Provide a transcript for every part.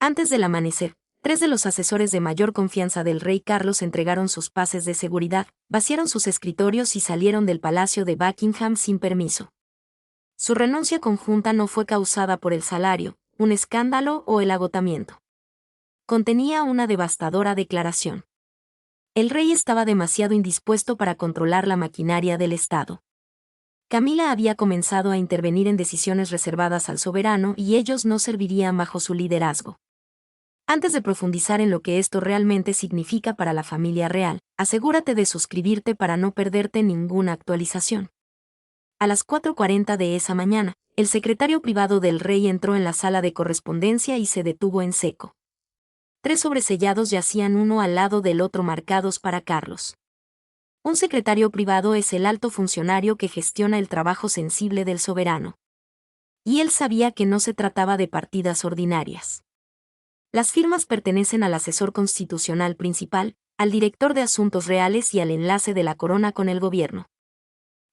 Antes del amanecer, 3 de los asesores de mayor confianza del rey Carlos entregaron sus pases de seguridad, vaciaron sus escritorios y salieron del palacio de Buckingham sin permiso. Su renuncia conjunta no fue causada por el salario, un escándalo o el agotamiento. Contenía una devastadora declaración. El rey estaba demasiado indispuesto para controlar la maquinaria del Estado. Camila había comenzado a intervenir en decisiones reservadas al soberano y ellos no servirían bajo su liderazgo. Antes de profundizar en lo que esto realmente significa para la familia real, asegúrate de suscribirte para no perderte ninguna actualización. A las 4:40 de esa mañana, el secretario privado del rey entró en la sala de correspondencia y se detuvo en seco. 3 sobresellados yacían uno al lado del otro marcados para Carlos. Un secretario privado es el alto funcionario que gestiona el trabajo sensible del soberano. Y él sabía que no se trataba de partidas ordinarias. Las firmas pertenecen al asesor constitucional principal, al director de asuntos reales y al enlace de la corona con el gobierno.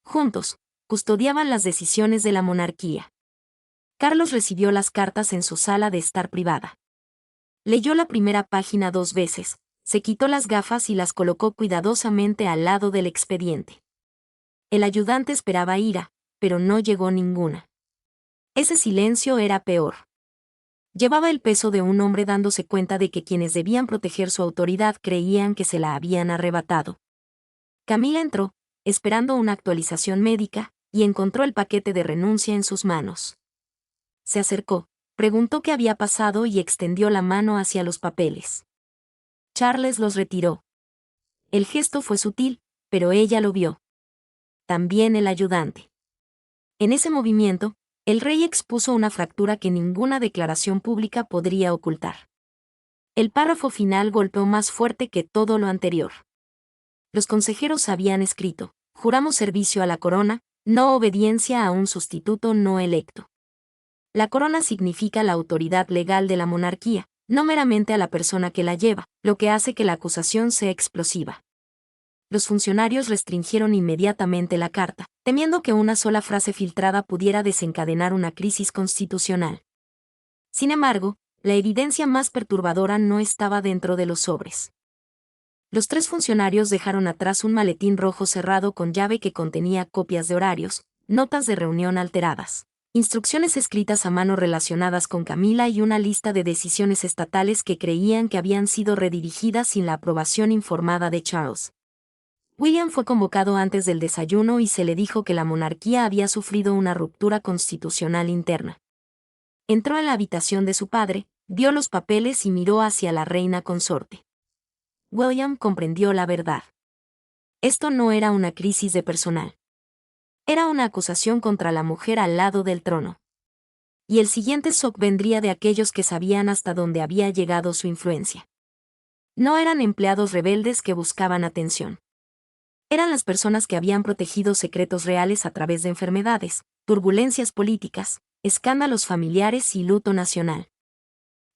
Juntos, custodiaban las decisiones de la monarquía. Carlos recibió las cartas en su sala de estar privada. Leyó la primera página 2 veces, se quitó las gafas y las colocó cuidadosamente al lado del expediente. El ayudante esperaba ira, pero no llegó ninguna. Ese silencio era peor. Llevaba el peso de un hombre dándose cuenta de que quienes debían proteger su autoridad creían que se la habían arrebatado. Camila entró, esperando una actualización médica, y encontró el paquete de renuncia en sus manos. Se acercó, preguntó qué había pasado y extendió la mano hacia los papeles. Charles los retiró. El gesto fue sutil, pero ella lo vio. También el ayudante. En ese movimiento, el rey expuso una fractura que ninguna declaración pública podría ocultar. El párrafo final golpeó más fuerte que todo lo anterior. Los consejeros habían escrito: juramos servicio a la corona, no obediencia a un sustituto no electo. La corona significa la autoridad legal de la monarquía, no meramente a la persona que la lleva, lo que hace que la acusación sea explosiva. Los funcionarios restringieron inmediatamente la carta, temiendo que una sola frase filtrada pudiera desencadenar una crisis constitucional. Sin embargo, la evidencia más perturbadora no estaba dentro de los sobres. Los 3 funcionarios dejaron atrás un maletín rojo cerrado con llave que contenía copias de horarios, notas de reunión alteradas, instrucciones escritas a mano relacionadas con Camila y una lista de decisiones estatales que creían que habían sido redirigidas sin la aprobación informada de Charles. William fue convocado antes del desayuno y se le dijo que la monarquía había sufrido una ruptura constitucional interna. Entró en la habitación de su padre, vio los papeles y miró hacia la reina consorte. William comprendió la verdad. Esto no era una crisis de personal. Era una acusación contra la mujer al lado del trono. Y el siguiente shock vendría de aquellos que sabían hasta dónde había llegado su influencia. No eran empleados rebeldes que buscaban atención. Eran las personas que habían protegido secretos reales a través de enfermedades, turbulencias políticas, escándalos familiares y luto nacional.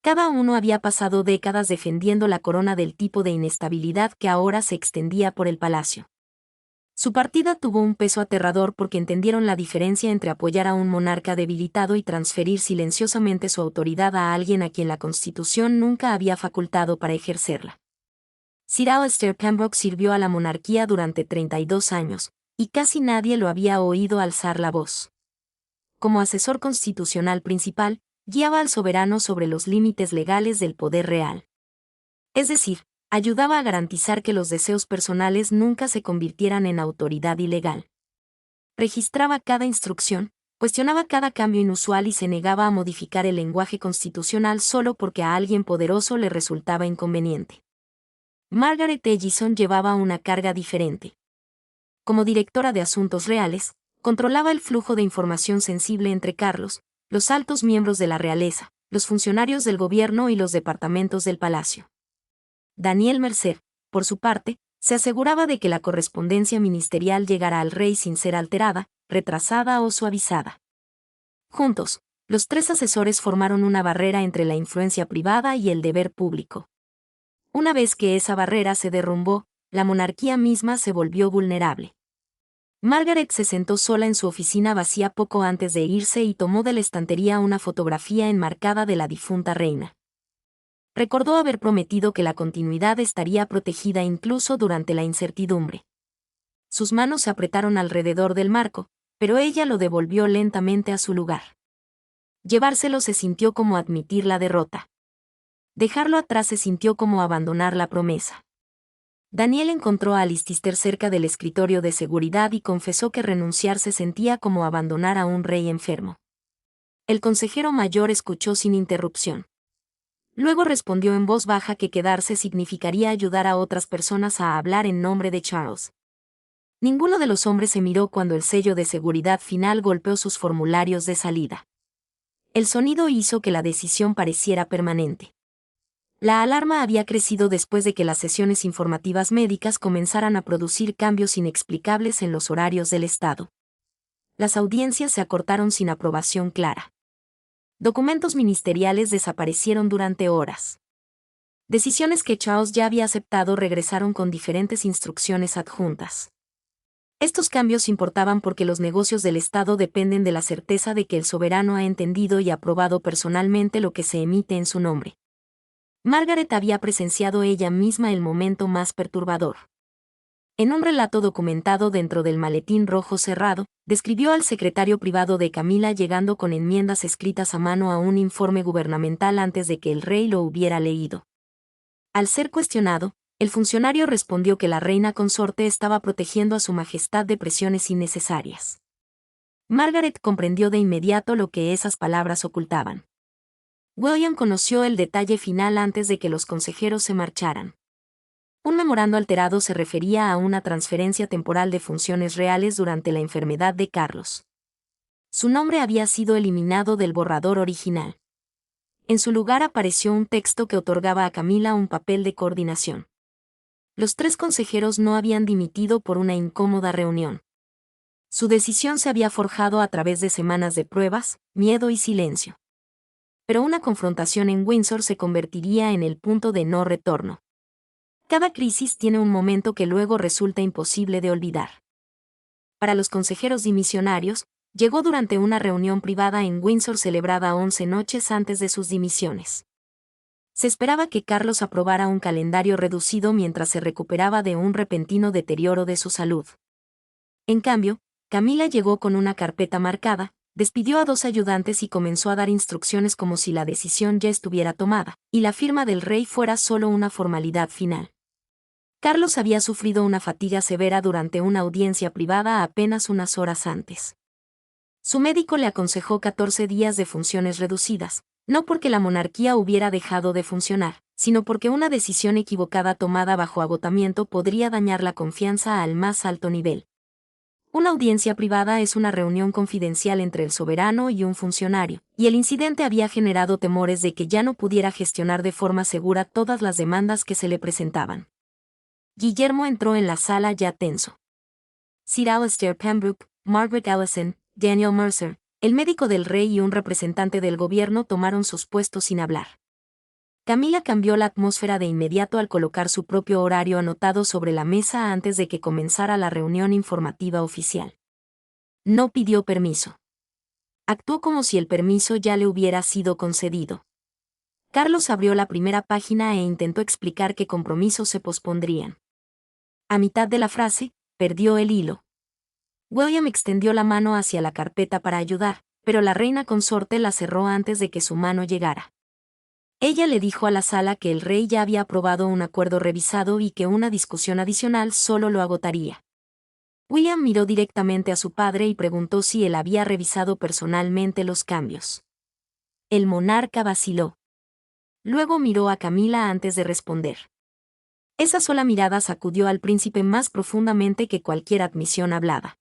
Cada uno había pasado décadas defendiendo la corona del tipo de inestabilidad que ahora se extendía por el palacio. Su partida tuvo un peso aterrador porque entendieron la diferencia entre apoyar a un monarca debilitado y transferir silenciosamente su autoridad a alguien a quien la Constitución nunca había facultado para ejercerla. Sir Alistair Pembroke sirvió a la monarquía durante 32 años, y casi nadie lo había oído alzar la voz. Como asesor constitucional principal, guiaba al soberano sobre los límites legales del poder real. Es decir, ayudaba a garantizar que los deseos personales nunca se convirtieran en autoridad ilegal. Registraba cada instrucción, cuestionaba cada cambio inusual y se negaba a modificar el lenguaje constitucional solo porque a alguien poderoso le resultaba inconveniente. Margaret Ellison llevaba una carga diferente. Como directora de asuntos reales, controlaba el flujo de información sensible entre Carlos, los altos miembros de la realeza, los funcionarios del gobierno y los departamentos del palacio. Daniel Mercer, por su parte, se aseguraba de que la correspondencia ministerial llegara al rey sin ser alterada, retrasada o suavizada. Juntos, los 3 asesores formaron una barrera entre la influencia privada y el deber público. Una vez que esa barrera se derrumbó, la monarquía misma se volvió vulnerable. Margaret se sentó sola en su oficina vacía poco antes de irse y tomó de la estantería una fotografía enmarcada de la difunta reina. Recordó haber prometido que la continuidad estaría protegida incluso durante la incertidumbre. Sus manos se apretaron alrededor del marco, pero ella lo devolvió lentamente a su lugar. Llevárselo se sintió como admitir la derrota. Dejarlo atrás se sintió como abandonar la promesa. Daniel encontró a Alistair cerca del escritorio de seguridad y confesó que renunciar se sentía como abandonar a un rey enfermo. El consejero mayor escuchó sin interrupción. Luego respondió en voz baja que quedarse significaría ayudar a otras personas a hablar en nombre de Charles. Ninguno de los hombres se miró cuando el sello de seguridad final golpeó sus formularios de salida. El sonido hizo que la decisión pareciera permanente. La alarma había crecido después de que las sesiones informativas médicas comenzaran a producir cambios inexplicables en los horarios del Estado. Las audiencias se acortaron sin aprobación clara. Documentos ministeriales desaparecieron durante horas. Decisiones que Charles ya había aceptado regresaron con diferentes instrucciones adjuntas. Estos cambios importaban porque los negocios del Estado dependen de la certeza de que el soberano ha entendido y aprobado personalmente lo que se emite en su nombre. Margaret había presenciado ella misma el momento más perturbador. En un relato documentado dentro del maletín rojo cerrado, describió al secretario privado de Camila llegando con enmiendas escritas a mano a un informe gubernamental antes de que el rey lo hubiera leído. Al ser cuestionado, el funcionario respondió que la reina consorte estaba protegiendo a su majestad de presiones innecesarias. Margaret comprendió de inmediato lo que esas palabras ocultaban. William conoció el detalle final antes de que los consejeros se marcharan. Un memorando alterado se refería a una transferencia temporal de funciones reales durante la enfermedad de Carlos. Su nombre había sido eliminado del borrador original. En su lugar apareció un texto que otorgaba a Camila un papel de coordinación. Los 3 consejeros no habían dimitido por una incómoda reunión. Su decisión se había forjado a través de semanas de pruebas, miedo y silencio. Pero una confrontación en Windsor se convertiría en el punto de no retorno. Cada crisis tiene un momento que luego resulta imposible de olvidar. Para los consejeros dimisionarios, llegó durante una reunión privada en Windsor celebrada 11 noches antes de sus dimisiones. Se esperaba que Carlos aprobara un calendario reducido mientras se recuperaba de un repentino deterioro de su salud. En cambio, Camila llegó con una carpeta marcada, despidió a 2 ayudantes y comenzó a dar instrucciones como si la decisión ya estuviera tomada, y la firma del rey fuera solo una formalidad final. Carlos había sufrido una fatiga severa durante una audiencia privada apenas unas horas antes. Su médico le aconsejó 14 días de funciones reducidas, no porque la monarquía hubiera dejado de funcionar, sino porque una decisión equivocada tomada bajo agotamiento podría dañar la confianza al más alto nivel. Una audiencia privada es una reunión confidencial entre el soberano y un funcionario, y el incidente había generado temores de que ya no pudiera gestionar de forma segura todas las demandas que se le presentaban. Guillermo entró en la sala ya tenso. Sir Alistair Pembroke, Margaret Ellison, Daniel Mercer, el médico del rey y un representante del gobierno tomaron sus puestos sin hablar. Camila cambió la atmósfera de inmediato al colocar su propio horario anotado sobre la mesa antes de que comenzara la reunión informativa oficial. No pidió permiso. Actuó como si el permiso ya le hubiera sido concedido. Carlos abrió la primera página e intentó explicar qué compromisos se pospondrían. A mitad de la frase, perdió el hilo. William extendió la mano hacia la carpeta para ayudar, pero la reina consorte la cerró antes de que su mano llegara. Ella le dijo a la sala que el rey ya había aprobado un acuerdo revisado y que una discusión adicional solo lo agotaría. William miró directamente a su padre y preguntó si él había revisado personalmente los cambios. El monarca vaciló. Luego miró a Camila antes de responder. Esa sola mirada sacudió al príncipe más profundamente que cualquier admisión hablada.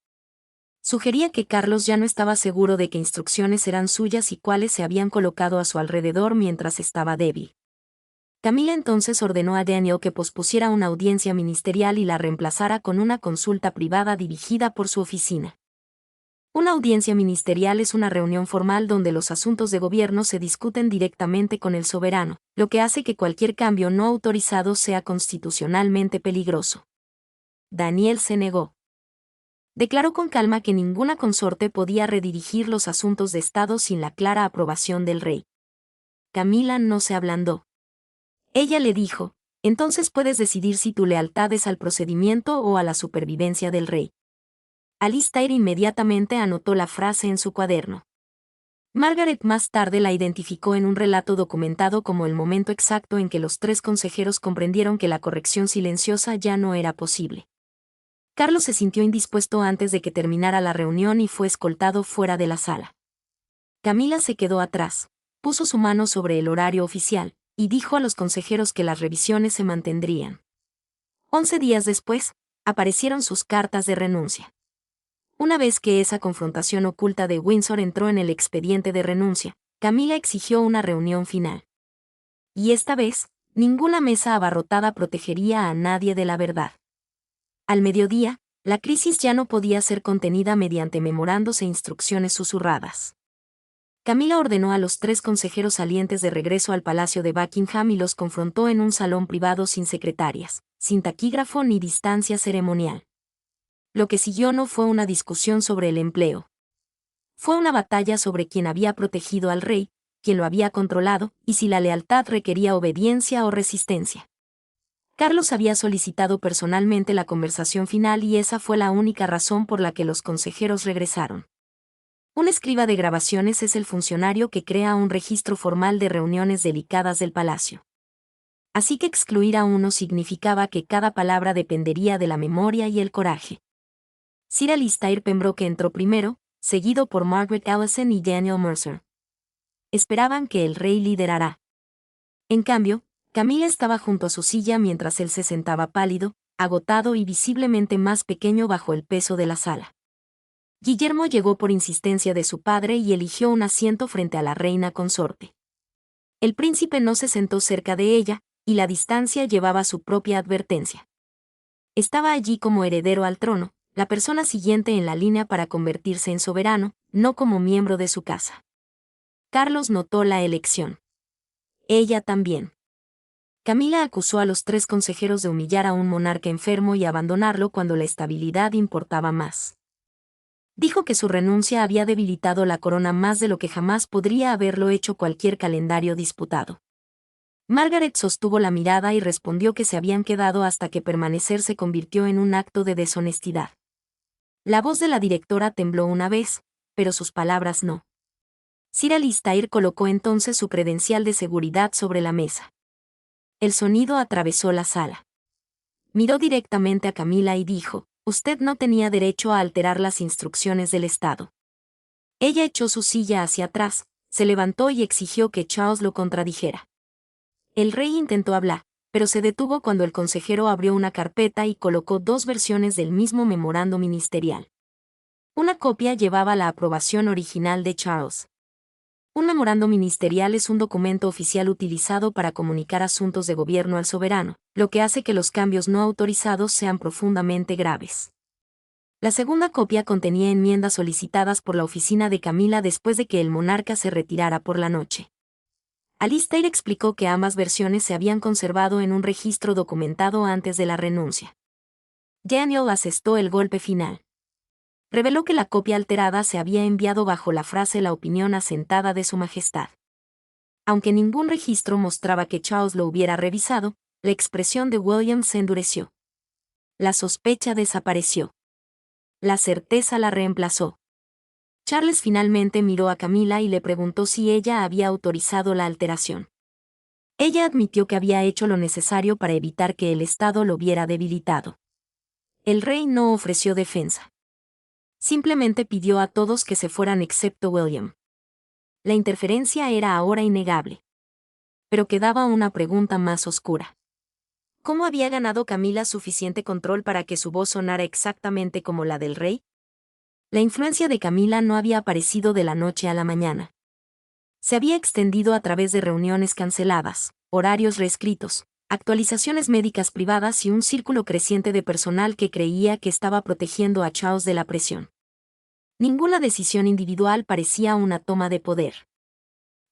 Sugería que Carlos ya no estaba seguro de qué instrucciones eran suyas y cuáles se habían colocado a su alrededor mientras estaba débil. Camila entonces ordenó a Daniel que pospusiera una audiencia ministerial y la reemplazara con una consulta privada dirigida por su oficina. Una audiencia ministerial es una reunión formal donde los asuntos de gobierno se discuten directamente con el soberano, lo que hace que cualquier cambio no autorizado sea constitucionalmente peligroso. Daniel se negó. Declaró con calma que ninguna consorte podía redirigir los asuntos de Estado sin la clara aprobación del rey. Camila no se ablandó. Ella le dijo, entonces puedes decidir si tu lealtad es al procedimiento o a la supervivencia del rey. Alistair inmediatamente anotó la frase en su cuaderno. Margaret más tarde la identificó en un relato documentado como el momento exacto en que los tres consejeros comprendieron que la corrección silenciosa ya no era posible. Carlos se sintió indispuesto antes de que terminara la reunión y fue escoltado fuera de la sala. Camila se quedó atrás, puso su mano sobre el horario oficial, y dijo a los consejeros que las revisiones se mantendrían. 11 días después, aparecieron sus cartas de renuncia. Una vez que esa confrontación oculta de Windsor entró en el expediente de renuncia, Camila exigió una reunión final. Y esta vez, ninguna mesa abarrotada protegería a nadie de la verdad. Al mediodía, la crisis ya no podía ser contenida mediante memorandos e instrucciones susurradas. Camila ordenó a los tres consejeros salientes de regreso al Palacio de Buckingham y los confrontó en un salón privado sin secretarias, sin taquígrafo ni distancia ceremonial. Lo que siguió no fue una discusión sobre el empleo. Fue una batalla sobre quién había protegido al rey, quién lo había controlado, y si la lealtad requería obediencia o resistencia. Carlos había solicitado personalmente la conversación final y esa fue la única razón por la que los consejeros regresaron. Un escriba de grabaciones es el funcionario que crea un registro formal de reuniones delicadas del palacio. Así que excluir a uno significaba que cada palabra dependería de la memoria y el coraje. Sir Alistair Pembroke entró primero, seguido por Margaret Allison y Daniel Mercer. Esperaban que el rey liderara. En cambio, Camila estaba junto a su silla mientras él se sentaba pálido, agotado y visiblemente más pequeño bajo el peso de la sala. Guillermo llegó por insistencia de su padre y eligió un asiento frente a la reina consorte. El príncipe no se sentó cerca de ella, y la distancia llevaba su propia advertencia. Estaba allí como heredero al trono, la persona siguiente en la línea para convertirse en soberano, no como miembro de su casa. Carlos notó la elección. Ella también. Camila acusó a los tres consejeros de humillar a un monarca enfermo y abandonarlo cuando la estabilidad importaba más. Dijo que su renuncia había debilitado la corona más de lo que jamás podría haberlo hecho cualquier calendario disputado. Margaret sostuvo la mirada y respondió que se habían quedado hasta que permanecer se convirtió en un acto de deshonestidad. La voz de la directora tembló una vez, pero sus palabras no. Sir Alistair colocó entonces su credencial de seguridad sobre la mesa. El sonido atravesó la sala. Miró directamente a Camila y dijo, «Usted no tenía derecho a alterar las instrucciones del Estado». Ella echó su silla hacia atrás, se levantó y exigió que Charles lo contradijera. El rey intentó hablar, pero se detuvo cuando el consejero abrió una carpeta y colocó dos versiones del mismo memorando ministerial. Una copia llevaba la aprobación original de Charles. Un memorando ministerial es un documento oficial utilizado para comunicar asuntos de gobierno al soberano, lo que hace que los cambios no autorizados sean profundamente graves. La segunda copia contenía enmiendas solicitadas por la oficina de Camila después de que el monarca se retirara por la noche. Alistair explicó que ambas versiones se habían conservado en un registro documentado antes de la renuncia. Daniel asestó el golpe final. Reveló que la copia alterada se había enviado bajo la frase «la opinión asentada de su majestad». Aunque ningún registro mostraba que Charles lo hubiera revisado, la expresión de William se endureció. La sospecha desapareció. La certeza la reemplazó. Charles finalmente miró a Camila y le preguntó si ella había autorizado la alteración. Ella admitió que había hecho lo necesario para evitar que el Estado lo viera debilitado. El rey no ofreció defensa. Simplemente pidió a todos que se fueran excepto William. La interferencia era ahora innegable. Pero quedaba una pregunta más oscura. ¿Cómo había ganado Camila suficiente control para que su voz sonara exactamente como la del rey? La influencia de Camila no había aparecido de la noche a la mañana. Se había extendido a través de reuniones canceladas, horarios reescritos, actualizaciones médicas privadas y un círculo creciente de personal que creía que estaba protegiendo a Charles de la presión. Ninguna decisión individual parecía una toma de poder.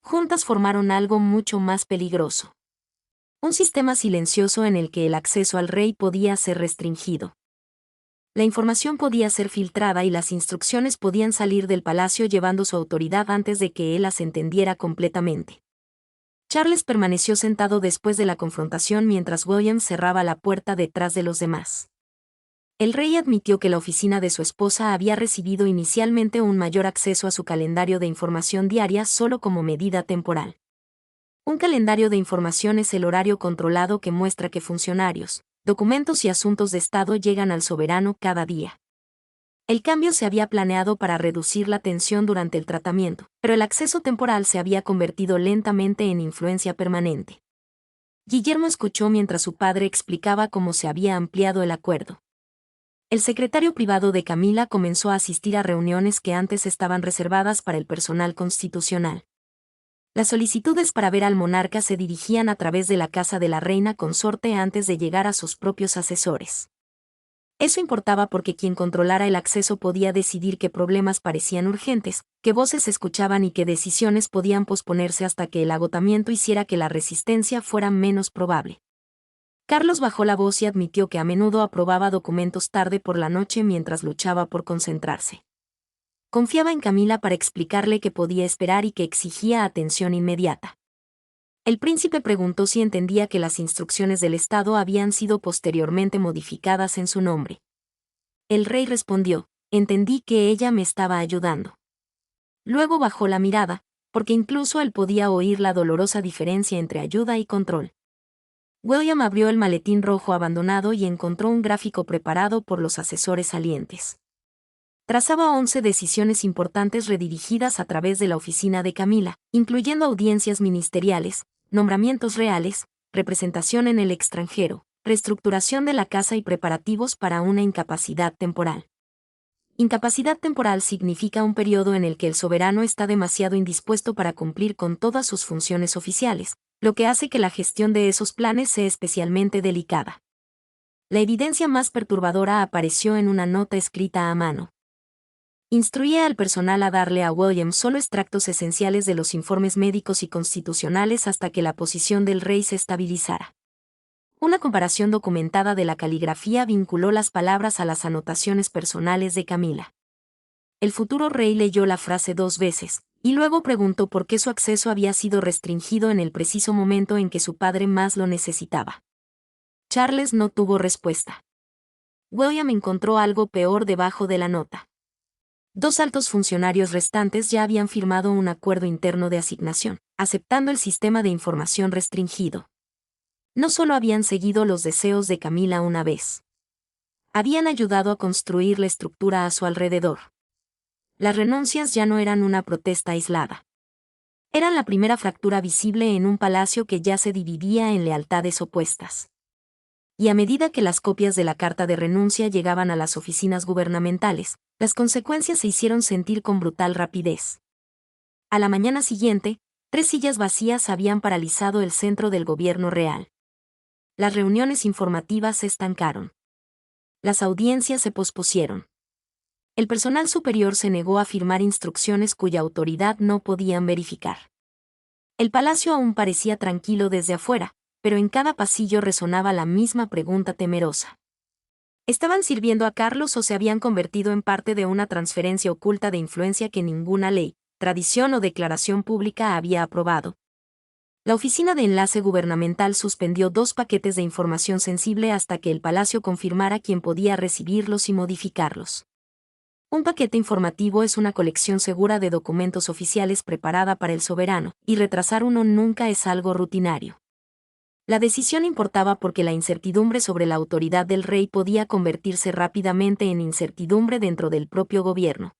Juntas formaron algo mucho más peligroso. Un sistema silencioso en el que el acceso al rey podía ser restringido. La información podía ser filtrada y las instrucciones podían salir del palacio llevando su autoridad antes de que él las entendiera completamente. Charles permaneció sentado después de la confrontación mientras William cerraba la puerta detrás de los demás. El rey admitió que la oficina de su esposa había recibido inicialmente un mayor acceso a su calendario de información diaria solo como medida temporal. Un calendario de información es el horario controlado que muestra que funcionarios, documentos y asuntos de Estado llegan al soberano cada día. El cambio se había planeado para reducir la tensión durante el tratamiento, pero el acceso temporal se había convertido lentamente en influencia permanente. Guillermo escuchó mientras su padre explicaba cómo se había ampliado el acuerdo. El secretario privado de Camila comenzó a asistir a reuniones que antes estaban reservadas para el personal constitucional. Las solicitudes para ver al monarca se dirigían a través de la casa de la reina consorte antes de llegar a sus propios asesores. Eso importaba porque quien controlara el acceso podía decidir qué problemas parecían urgentes, qué voces se escuchaban y qué decisiones podían posponerse hasta que el agotamiento hiciera que la resistencia fuera menos probable. Carlos bajó la voz y admitió que a menudo aprobaba documentos tarde por la noche mientras luchaba por concentrarse. Confiaba en Camila para explicarle que podía esperar y que exigía atención inmediata. El príncipe preguntó si entendía que las instrucciones del Estado habían sido posteriormente modificadas en su nombre. El rey respondió, entendí que ella me estaba ayudando. Luego bajó la mirada, porque incluso él podía oír la dolorosa diferencia entre ayuda y control. William abrió el maletín rojo abandonado y encontró un gráfico preparado por los asesores salientes. Trazaba 11 decisiones importantes redirigidas a través de la oficina de Camila, incluyendo audiencias ministeriales, nombramientos reales, representación en el extranjero, reestructuración de la casa y preparativos para una incapacidad temporal. Incapacidad temporal significa un periodo en el que el soberano está demasiado indispuesto para cumplir con todas sus funciones oficiales, lo que hace que la gestión de esos planes sea especialmente delicada. La evidencia más perturbadora apareció en una nota escrita a mano. Instruía al personal a darle a William solo extractos esenciales de los informes médicos y constitucionales hasta que la posición del rey se estabilizara. Una comparación documentada de la caligrafía vinculó las palabras a las anotaciones personales de Camila. El futuro rey leyó la frase 2 veces, y luego preguntó por qué su acceso había sido restringido en el preciso momento en que su padre más lo necesitaba. Charles no tuvo respuesta. William encontró algo peor debajo de la nota. 2 altos funcionarios restantes ya habían firmado un acuerdo interno de asignación, aceptando el sistema de información restringido. No solo habían seguido los deseos de Camila una vez. Habían ayudado a construir la estructura a su alrededor. Las renuncias ya no eran una protesta aislada. Eran la primera fractura visible en un palacio que ya se dividía en lealtades opuestas. Y a medida que las copias de la carta de renuncia llegaban a las oficinas gubernamentales, las consecuencias se hicieron sentir con brutal rapidez. A la mañana siguiente, 3 sillas vacías habían paralizado el centro del gobierno real. Las reuniones informativas se estancaron. Las audiencias se pospusieron. El personal superior se negó a firmar instrucciones cuya autoridad no podían verificar. El palacio aún parecía tranquilo desde afuera, pero en cada pasillo resonaba la misma pregunta temerosa. ¿Estaban sirviendo a Carlos o se habían convertido en parte de una transferencia oculta de influencia que ninguna ley, tradición o declaración pública había aprobado? La oficina de enlace gubernamental suspendió 2 paquetes de información sensible hasta que el palacio confirmara quién podía recibirlos y modificarlos. Un paquete informativo es una colección segura de documentos oficiales preparada para el soberano, y retrasar uno nunca es algo rutinario. La decisión importaba porque la incertidumbre sobre la autoridad del rey podía convertirse rápidamente en incertidumbre dentro del propio gobierno.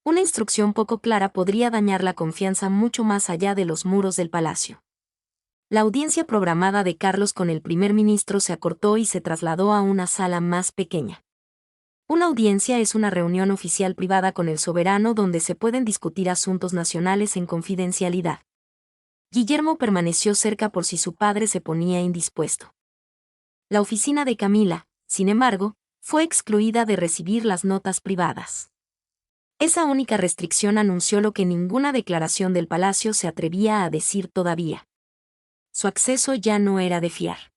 Una instrucción poco clara podría dañar la confianza mucho más allá de los muros del palacio. La audiencia programada de Carlos con el primer ministro se acortó y se trasladó a una sala más pequeña. Una audiencia es una reunión oficial privada con el soberano donde se pueden discutir asuntos nacionales en confidencialidad. Guillermo permaneció cerca por si su padre se ponía indispuesto. La oficina de Camila, sin embargo, fue excluida de recibir las notas privadas. Esa única restricción anunció lo que ninguna declaración del palacio se atrevía a decir todavía. Su acceso ya no era de fiar.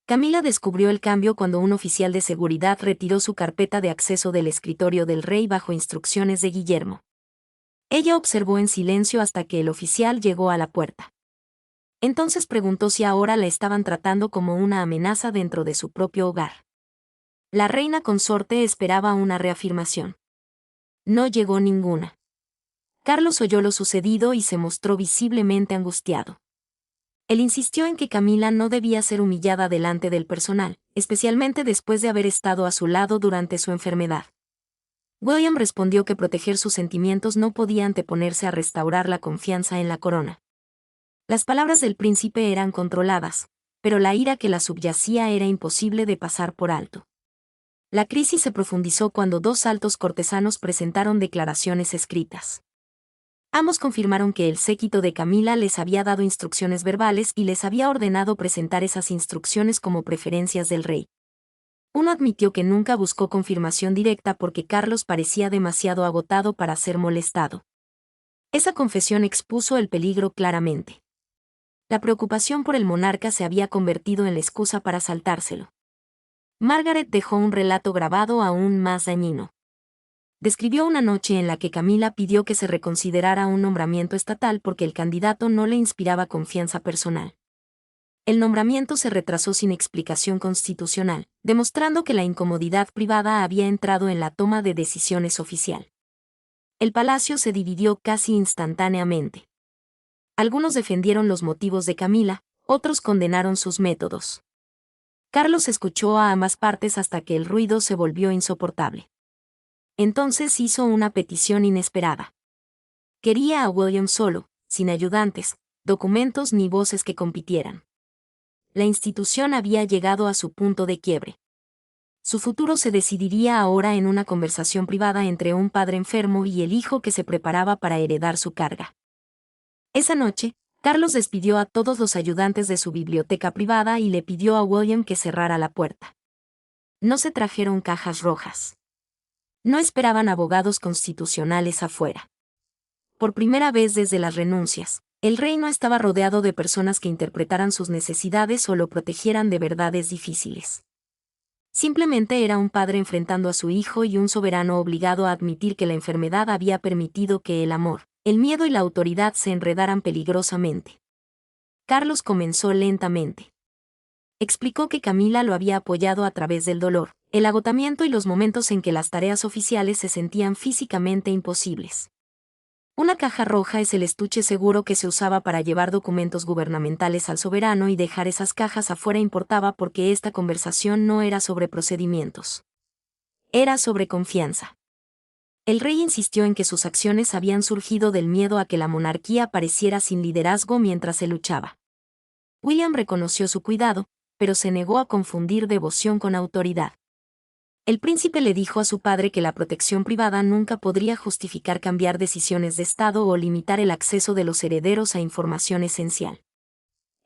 Camila descubrió el cambio cuando un oficial de seguridad retiró su carpeta de acceso del escritorio del rey bajo instrucciones de Guillermo. Ella observó en silencio hasta que el oficial llegó a la puerta. Entonces preguntó si ahora la estaban tratando como una amenaza dentro de su propio hogar. La reina consorte esperaba una reafirmación. No llegó ninguna. Carlos oyó lo sucedido y se mostró visiblemente angustiado. Él insistió en que Camila no debía ser humillada delante del personal, especialmente después de haber estado a su lado durante su enfermedad. William respondió que proteger sus sentimientos no podía anteponerse a restaurar la confianza en la corona. Las palabras del príncipe eran controladas, pero la ira que la subyacía era imposible de pasar por alto. La crisis se profundizó cuando dos altos cortesanos presentaron declaraciones escritas. Ambos confirmaron que el séquito de Camila les había dado instrucciones verbales y les había ordenado presentar esas instrucciones como preferencias del rey. Uno admitió que nunca buscó confirmación directa porque Carlos parecía demasiado agotado para ser molestado. Esa confesión expuso el peligro claramente. La preocupación por el monarca se había convertido en la excusa para saltárselo. Margaret dejó un relato grabado aún más dañino. Describió una noche en la que Camila pidió que se reconsiderara un nombramiento estatal porque el candidato no le inspiraba confianza personal. El nombramiento se retrasó sin explicación constitucional, demostrando que la incomodidad privada había entrado en la toma de decisiones oficial. El palacio se dividió casi instantáneamente. Algunos defendieron los motivos de Camila, otros condenaron sus métodos. Carlos escuchó a ambas partes hasta que el ruido se volvió insoportable. Entonces hizo una petición inesperada. Quería a William solo, sin ayudantes, documentos ni voces que compitieran. La institución había llegado a su punto de quiebre. Su futuro se decidiría ahora en una conversación privada entre un padre enfermo y el hijo que se preparaba para heredar su carga. Esa noche, Carlos despidió a todos los ayudantes de su biblioteca privada y le pidió a William que cerrara la puerta. No se trajeron cajas rojas. No esperaban abogados constitucionales afuera. Por primera vez desde las renuncias, el rey no estaba rodeado de personas que interpretaran sus necesidades o lo protegieran de verdades difíciles. Simplemente era un padre enfrentando a su hijo y un soberano obligado a admitir que la enfermedad había permitido que el amor, el miedo y la autoridad se enredaran peligrosamente. Carlos comenzó lentamente. Explicó que Camila lo había apoyado a través del dolor, el agotamiento y los momentos en que las tareas oficiales se sentían físicamente imposibles. Una caja roja es el estuche seguro que se usaba para llevar documentos gubernamentales al soberano y dejar esas cajas afuera importaba porque esta conversación no era sobre procedimientos. Era sobre confianza. El rey insistió en que sus acciones habían surgido del miedo a que la monarquía pareciera sin liderazgo mientras se luchaba. William reconoció su cuidado, pero se negó a confundir devoción con autoridad. El príncipe le dijo a su padre que la protección privada nunca podría justificar cambiar decisiones de Estado o limitar el acceso de los herederos a información esencial.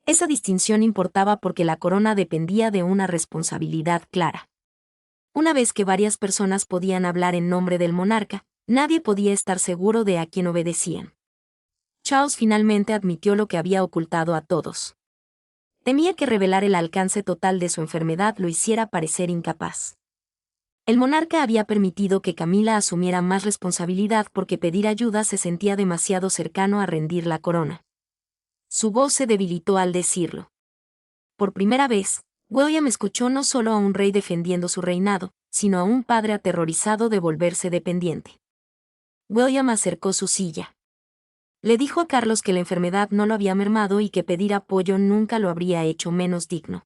Esa distinción importaba porque la corona dependía de una responsabilidad clara. Una vez que varias personas podían hablar en nombre del monarca, nadie podía estar seguro de a quién obedecían. Charles finalmente admitió lo que había ocultado a todos. Temía que revelar el alcance total de su enfermedad lo hiciera parecer incapaz. El monarca había permitido que Camila asumiera más responsabilidad porque pedir ayuda se sentía demasiado cercano a rendir la corona. Su voz se debilitó al decirlo. Por primera vez, William escuchó no solo a un rey defendiendo su reinado, sino a un padre aterrorizado de volverse dependiente. William acercó su silla. Le dijo a Carlos que la enfermedad no lo había mermado y que pedir apoyo nunca lo habría hecho menos digno.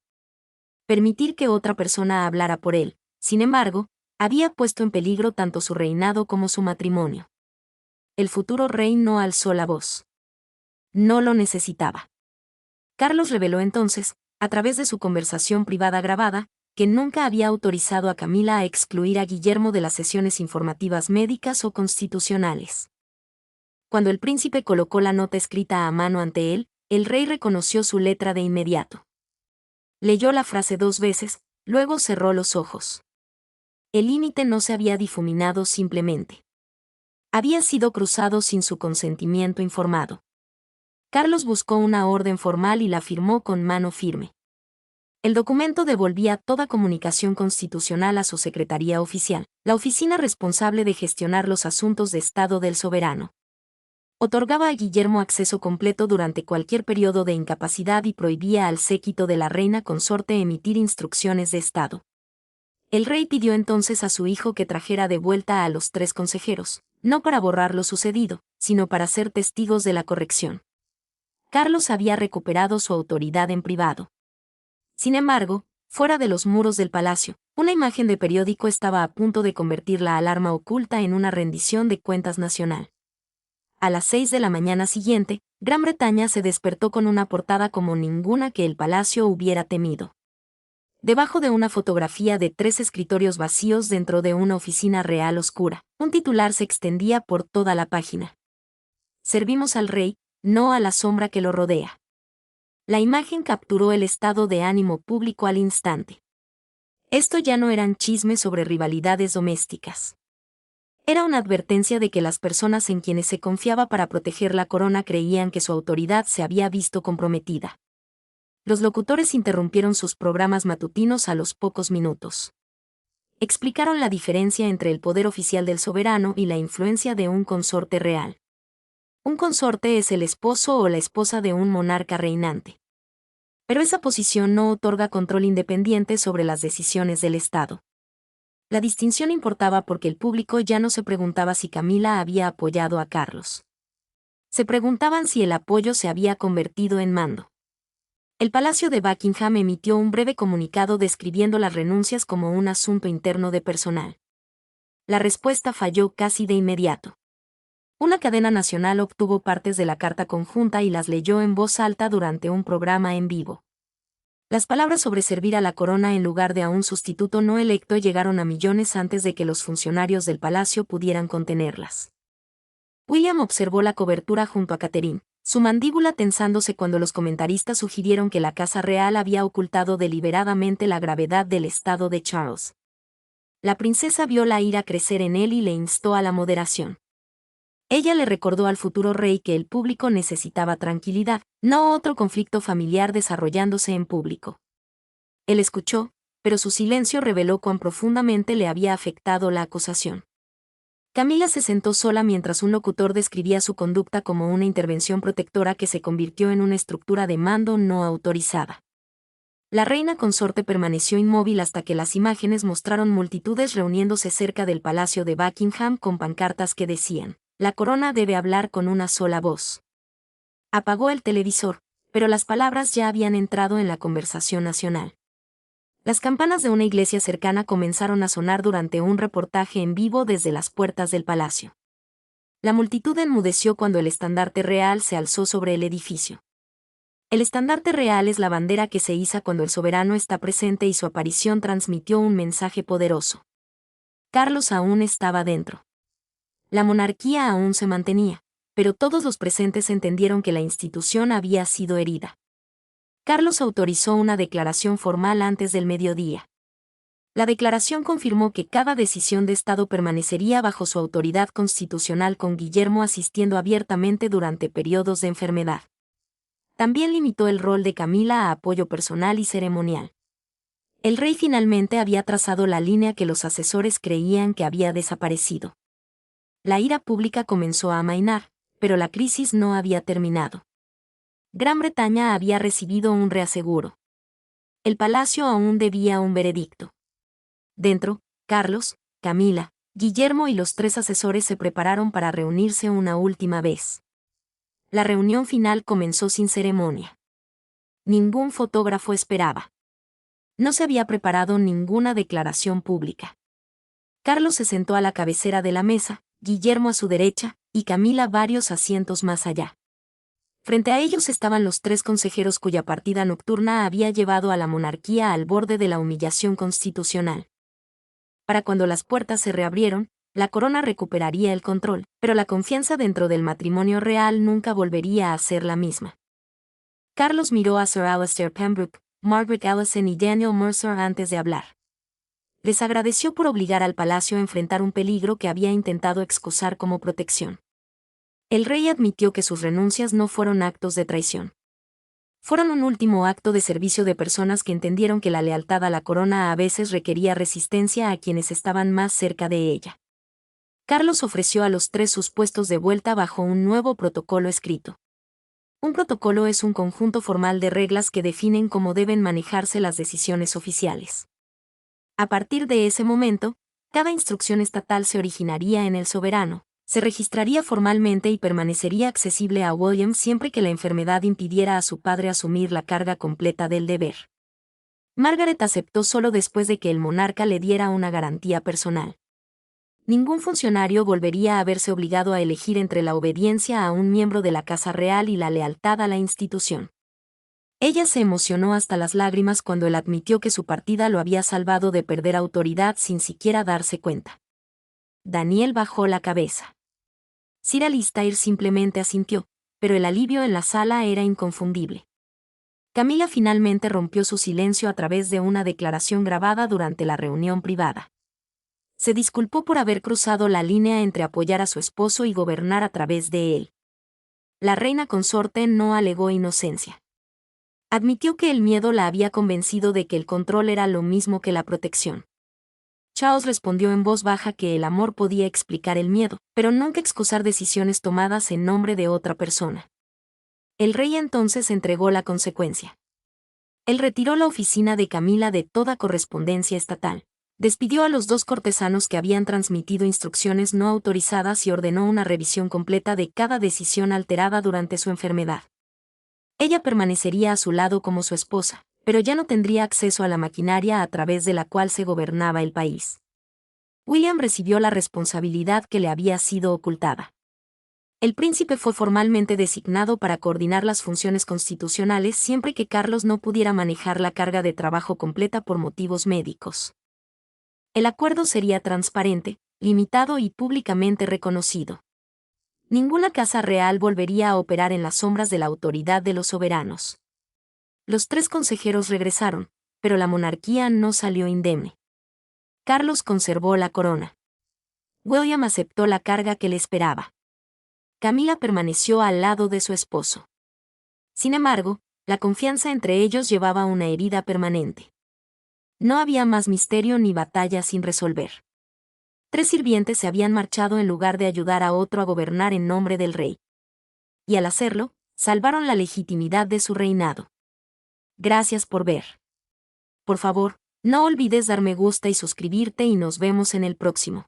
Permitir que otra persona hablara por él, sin embargo, había puesto en peligro tanto su reinado como su matrimonio. El futuro rey no alzó la voz. No lo necesitaba. Carlos reveló entonces, a través de su conversación privada grabada, que nunca había autorizado a Camila a excluir a Guillermo de las sesiones informativas médicas o constitucionales. Cuando el príncipe colocó la nota escrita a mano ante él, el rey reconoció su letra de inmediato. Leyó la frase 2 veces, luego cerró los ojos. El límite no se había difuminado simplemente. Había sido cruzado sin su consentimiento informado. Carlos buscó una orden formal y la firmó con mano firme. El documento devolvía toda comunicación constitucional a su secretaría oficial, la oficina responsable de gestionar los asuntos de Estado del soberano. Otorgaba a Guillermo acceso completo durante cualquier periodo de incapacidad y prohibía al séquito de la reina consorte emitir instrucciones de Estado. El rey pidió entonces a su hijo que trajera de vuelta a los 3 consejeros, no para borrar lo sucedido, sino para ser testigos de la corrección. Carlos había recuperado su autoridad en privado. Sin embargo, fuera de los muros del palacio, una imagen de periódico estaba a punto de convertir la alarma oculta en una rendición de cuentas nacional. A las 6 de la mañana siguiente, Gran Bretaña se despertó con una portada como ninguna que el palacio hubiera temido. Debajo de una fotografía de 3 escritorios vacíos dentro de una oficina real oscura, un titular se extendía por toda la página. Servimos al rey, no a la sombra que lo rodea. La imagen capturó el estado de ánimo público al instante. Esto ya no eran chismes sobre rivalidades domésticas. Era una advertencia de que las personas en quienes se confiaba para proteger la corona creían que su autoridad se había visto comprometida. Los locutores interrumpieron sus programas matutinos a los pocos minutos. Explicaron la diferencia entre el poder oficial del soberano y la influencia de un consorte real. Un consorte es el esposo o la esposa de un monarca reinante. Pero esa posición no otorga control independiente sobre las decisiones del Estado. La distinción importaba porque el público ya no se preguntaba si Camila había apoyado a Carlos. Se preguntaban si el apoyo se había convertido en mando. El Palacio de Buckingham emitió un breve comunicado describiendo las renuncias como un asunto interno de personal. La respuesta falló casi de inmediato. Una cadena nacional obtuvo partes de la carta conjunta y las leyó en voz alta durante un programa en vivo. Las palabras sobre servir a la corona en lugar de a un sustituto no electo llegaron a millones antes de que los funcionarios del palacio pudieran contenerlas. William observó la cobertura junto a Catherine, su mandíbula tensándose cuando los comentaristas sugirieron que la Casa Real había ocultado deliberadamente la gravedad del estado de Charles. La princesa vio la ira crecer en él y le instó a la moderación. Ella le recordó al futuro rey que el público necesitaba tranquilidad, no otro conflicto familiar desarrollándose en público. Él escuchó, pero su silencio reveló cuán profundamente le había afectado la acusación. Camila se sentó sola mientras un locutor describía su conducta como una intervención protectora que se convirtió en una estructura de mando no autorizada. La reina consorte permaneció inmóvil hasta que las imágenes mostraron multitudes reuniéndose cerca del Palacio de Buckingham con pancartas que decían: "La corona debe hablar con una sola voz". Apagó el televisor, pero las palabras ya habían entrado en la conversación nacional. Las campanas de una iglesia cercana comenzaron a sonar durante un reportaje en vivo desde las puertas del palacio. La multitud enmudeció cuando el estandarte real se alzó sobre el edificio. El estandarte real es la bandera que se iza cuando el soberano está presente y su aparición transmitió un mensaje poderoso. Carlos aún estaba dentro. La monarquía aún se mantenía, pero todos los presentes entendieron que la institución había sido herida. Carlos autorizó una declaración formal antes del mediodía. La declaración confirmó que cada decisión de Estado permanecería bajo su autoridad constitucional con Guillermo asistiendo abiertamente durante periodos de enfermedad. También limitó el rol de Camila a apoyo personal y ceremonial. El rey finalmente había trazado la línea que los asesores creían que había desaparecido. La ira pública comenzó a amainar, pero la crisis no había terminado. Gran Bretaña había recibido un reaseguro. El palacio aún debía un veredicto. Dentro, Carlos, Camila, Guillermo y los 3 asesores se prepararon para reunirse una última vez. La reunión final comenzó sin ceremonia. Ningún fotógrafo esperaba. No se había preparado ninguna declaración pública. Carlos se sentó a la cabecera de la mesa, Guillermo a su derecha, y Camila varios asientos más allá. Frente a ellos estaban los 3 consejeros cuya partida nocturna había llevado a la monarquía al borde de la humillación constitucional. Para cuando las puertas se reabrieron, la corona recuperaría el control, pero la confianza dentro del matrimonio real nunca volvería a ser la misma. Carlos miró a Sir Alastair Pembroke, Margaret Allison y Daniel Mercer antes de hablar. Les agradeció por obligar al palacio a enfrentar un peligro que había intentado excusar como protección. El rey admitió que sus renuncias no fueron actos de traición. Fueron un último acto de servicio de personas que entendieron que la lealtad a la corona a veces requería resistencia a quienes estaban más cerca de ella. Carlos ofreció a los tres sus puestos de vuelta bajo un nuevo protocolo escrito. Un protocolo es un conjunto formal de reglas que definen cómo deben manejarse las decisiones oficiales. A partir de ese momento, cada instrucción estatal se originaría en el soberano, se registraría formalmente y permanecería accesible a William siempre que la enfermedad impidiera a su padre asumir la carga completa del deber. Margaret aceptó solo después de que el monarca le diera una garantía personal. Ningún funcionario volvería a verse obligado a elegir entre la obediencia a un miembro de la Casa Real y la lealtad a la institución. Ella se emocionó hasta las lágrimas cuando él admitió que su partida lo había salvado de perder autoridad sin siquiera darse cuenta. Daniel bajó la cabeza. Sir Alistair simplemente asintió, pero el alivio en la sala era inconfundible. Camila finalmente rompió su silencio a través de una declaración grabada durante la reunión privada. Se disculpó por haber cruzado la línea entre apoyar a su esposo y gobernar a través de él. La reina consorte no alegó inocencia. Admitió que el miedo la había convencido de que el control era lo mismo que la protección. Charles respondió en voz baja que el amor podía explicar el miedo, pero nunca excusar decisiones tomadas en nombre de otra persona. El rey entonces entregó la consecuencia. Él retiró la oficina de Camila de toda correspondencia estatal, despidió a los dos cortesanos que habían transmitido instrucciones no autorizadas y ordenó una revisión completa de cada decisión alterada durante su enfermedad. Ella permanecería a su lado como su esposa, pero ya no tendría acceso a la maquinaria a través de la cual se gobernaba el país. William recibió la responsabilidad que le había sido ocultada. El príncipe fue formalmente designado para coordinar las funciones constitucionales siempre que Carlos no pudiera manejar la carga de trabajo completa por motivos médicos. El acuerdo sería transparente, limitado y públicamente reconocido. Ninguna casa real volvería a operar en las sombras de la autoridad de los soberanos. Los tres consejeros regresaron, pero la monarquía no salió indemne. Carlos conservó la corona. William aceptó la carga que le esperaba. Camila permaneció al lado de su esposo. Sin embargo, la confianza entre ellos llevaba una herida permanente. No había más misterio ni batalla sin resolver. 3 sirvientes se habían marchado en lugar de ayudar a otro a gobernar en nombre del rey. Y al hacerlo, salvaron la legitimidad de su reinado. Gracias por ver. Por favor, no olvides dar me gusta y suscribirte y nos vemos en el próximo.